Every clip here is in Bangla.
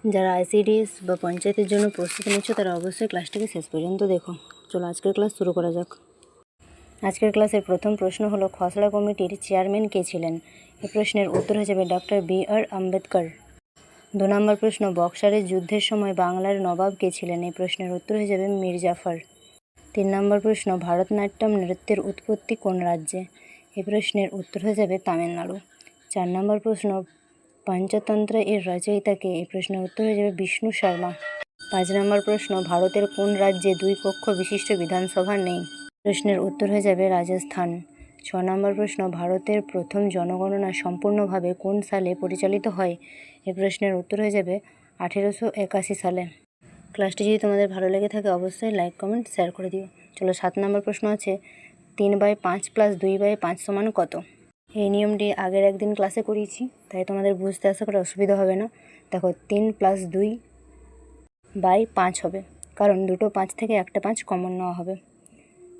যারা আইসিডিএস বা পঞ্চায়েতের জন্য প্রস্তুতি নিচ্ছ তারা অবশ্যই ক্লাসটিকে শেষ পর্যন্ত দেখো। চলো আজকের ক্লাস শুরু করা যাক। আজকের ক্লাসের প্রথম প্রশ্ন হলো, খসড়া কমিটির চেয়ারম্যান কে ছিলেন? এই প্রশ্নের উত্তর হয়ে যাবে ডক্টর বি.আর. আম্বেদকর। 2 নম্বর প্রশ্ন, বক্সারের যুদ্ধের সময় বাংলার নবাব কে ছিলেন? এই প্রশ্নের উত্তর হয়ে যাবে মীর জাফর। 3 নম্বর প্রশ্ন, ভারতনাট্যম নৃত্যের উৎপত্তি কোন রাজ্যে? এই প্রশ্নের উত্তর হয়ে যাবে তামিলনাড়ু। 4 নম্বর প্রশ্ন, পঞ্চতন্ত্র এর রচয়িতা কে? এই প্রশ্নের উত্তর হয়ে যাবে বিষ্ণু শর্মা। 5 নম্বর প্রশ্ন, ভারতের কোন রাজ্যে 2 কক্ষ বিশিষ্ট বিধানসভা নেই? প্রশ্নের উত্তর হয়ে যাবে রাজস্থান। 6 নম্বর প্রশ্ন, ভারতের প্রথম জনগণনা সম্পূর্ণভাবে কোন সালে পরিচালিত হয়? এই প্রশ্নের উত্তর হয়ে যাবে 1881 সালে। ক্লাসটি যদি তোমাদের ভালো লেগে থাকে অবশ্যই লাইক, কমেন্ট, শেয়ার করে দিও। চলো 7 নম্বর প্রশ্ন আছে, 3/5 + 2/5 সমান কত? এই নিয়মটি আগের একদিন ক্লাসে করিয়েছি, তাই তোমাদের বুঝতে আশা করে অসুবিধা হবে না। দেখো 3 + 2/5 হবে, কারণ দুটো 5 থেকে একটা 5 কমন নেওয়া হবে,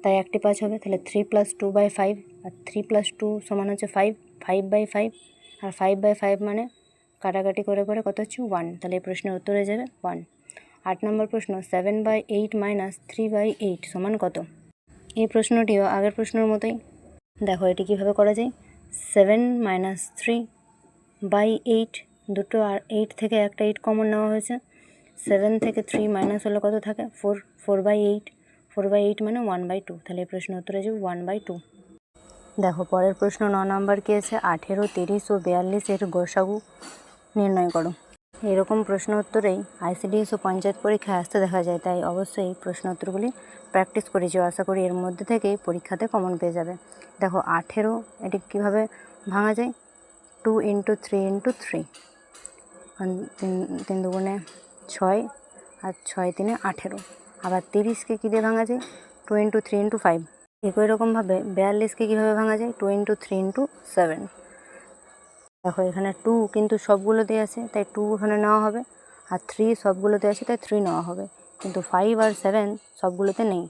তাই একটি 5 হবে। তাহলে 3 + 2/5, আর 3 + 2 সমান হচ্ছে 5, 5/5, আর 5/5 মানে কাটাকাটি করে করে কত হচ্ছে 1, তাহলে এই প্রশ্নের উত্তর হয়ে যাবে 1। 8 নম্বর প্রশ্ন, 7/8 - 3/8 সমান কত? এই প্রশ্নটিও আগের প্রশ্নের মতোই। দেখো এটি কীভাবে করা যায়। 7 - 3/8, দুটো আর 8 থেকে একটা 8 কমন নেওয়া হয়েছে। 7 থেকে 3 মাইনাস হলে কত থাকে? 4, 4/8, 4/8 মানে 1/2, তাহলে এই প্রশ্নের উত্তর হয়ে যাবে 1/2। দেখো পরের প্রশ্ন 9 নম্বর কি আছে, 18, 30 ও 42 এর গসাগু নির্ণয় করো। এরকম প্রশ্ন উত্তরেই আইসিডিএস ও পঞ্চায়েত পরীক্ষায় আসতে দেখা যায়, তাই অবশ্যই প্রশ্ন উত্তরগুলি প্র্যাকটিস করেছি। আশা করি এর মধ্যে থেকেই পরীক্ষাতে কমন পেয়ে যাবে। দেখো 18, এটি কীভাবে ভাঙা যায়? 2 × 3 × 3, 3 দুগুণে 6, আর 6 3 18। আবার 30কে কী দিয়ে ভাঙা যায়? 2 × 3 × 5। একই রকমভাবে 42কে কীভাবে ভাঙা যায়? 2 × 3 × 7। দেখো এখানে 2 কিন্তু সবগুলোতে আছে, তাই 2 এখানে নেওয়া হবে, আর 3 সবগুলোতে আছে, তাই 3 নেওয়া হবে, কিন্তু 5 আর 7 সবগুলোতে নেই,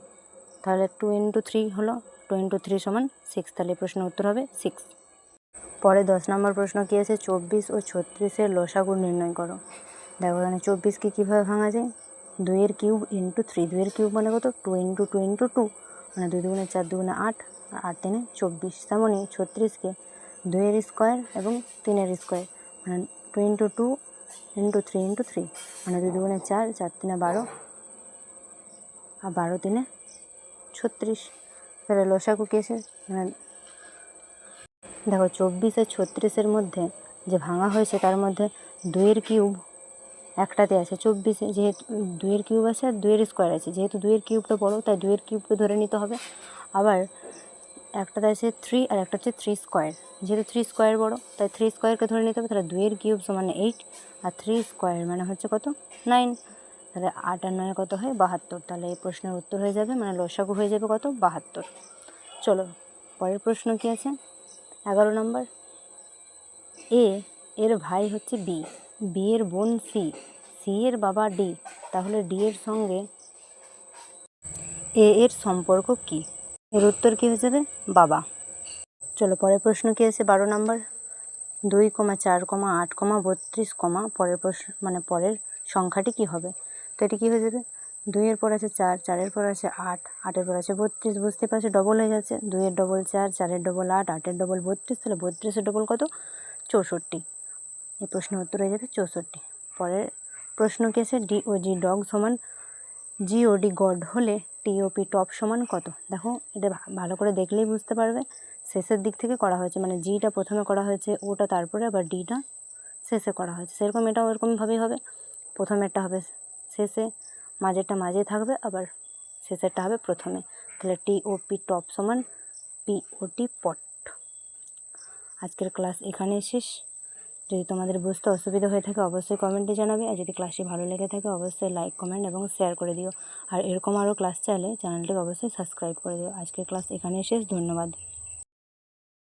তাহলে 2 × 3 হলো, 2 × 3 সমান 6, তাহলে প্রশ্নের উত্তর হবে 6। পরে 10 নম্বর প্রশ্ন কী আছে, 24 ও 36 এর লসাগু নির্ণয় করো। দেখো এখানে 24কে কীভাবে ভাঙা যায়? 2 এর কিউব × 3, 2 এর কিউব মানে কত? 2 × 2 × 2, মানে 2 দুগুণে 4, 2 গুণে 8, আর 8 3 24। তেমনই 36কে 2 এর স্কোয়ার এবং 3 এর স্কোয়ার, মানে 2 × 2 × 3 × 3, মানে 2 দুগুণে 4, 4 3 12, আর 12 3 36। তাহলে লসাগু কী আছে? দেখো 24 আর 36-এর মধ্যে যে ভাঙা হয়েছে তার মধ্যে 2 এর কিউব একটাতে আছে, 24-এ যেহেতু 2 এর কিউব আছে আর 2 এর স্কোয়ার আছে, যেহেতু 2 এর কিউবটা বড়ো তাই 2 এর কিউবকে ধরে নিতে হবে। আবার একটাতে আছে 3 আর একটা হচ্ছে 3 স্কোয়ার, যেহেতু 3 স্কোয়ার বড়ো তাই 3 স্কোয়ারকে ধরে নিতে হবে। তাহলে 2 এর কিউব সমান 8, আর 3 স্কোয়ার মানে হচ্ছে কত? 9, তাহলে 8 আর 9 কত হয়? 72, তাহলে এই প্রশ্নের উত্তর হয়ে যাবে, মানে লসাগু হয়ে যাবে কত? 72। চলো পরের প্রশ্ন কি আছে, 11 নম্বর, এ এর ভাই হচ্ছে বি, বি এর বোন সি, সি এর বাবা ডি, তাহলে ডি এর সঙ্গে এ এর সম্পর্ক কি? এর উত্তর কী হয়ে যাবে? বাবা। চলো পরের প্রশ্ন কী আছে, 12 নম্বর, 2, 4, 8, 32, পরের প্রশ্ন মানে পরের সংখ্যাটি কি হবে? তো এটি কী হয়ে যাবে? 2 এর পর আছে 4, 4 এর পর আছে 8, 8 এর পর আছে 32, বুঝতে পারছো ডবল হয়ে যাচ্ছে, 2 এর ডবল 4, 4 এর ডবল 8, 8 এর ডবল 32, তাহলে 32 এর ডবল কত? 64। এই প্রশ্নের উত্তর হয়ে যাবে 64। পরের প্রশ্ন কি আছে, ডি ও জি ডগ সমান জি ও ডি গড হলে টি ও পি টপ সমান কত? দেখো এটা ভালো করে দেখলেই বুঝতে পারবে, শেষের দিক থেকে করা হয়েছে, মানে জিটা প্রথমে করা হয়েছে, ওটা তারপরে, আবার ডিটা শেষে করা হয়েছে, সেরকম এটাও এরকমভাবেই হবে। প্রথমেরটা হবে শেষে, মাঝেরটা মাঝে থাকবে, আবার শেষেরটা হবে প্রথমে, তাহলে টি ও পি টপ সমান পি ও টি পট। আজকের ক্লাস এখানেই শেষ। যদি তোমাদের বুঝতে অসুবিধা হয়ে থাকে অবশ্যই কমেন্টে জানাবে, আর যদি ক্লাসটি ভালো লেগে থাকে অবশ্যই লাইক, কমেন্ট এবং শেয়ার করে দিও। আর এরকম আরও ক্লাস চাইলে চ্যানেলটিকে অবশ্যই সাবস্ক্রাইব করে দিও। আজকের ক্লাস এখানেই শেষ, ধন্যবাদ।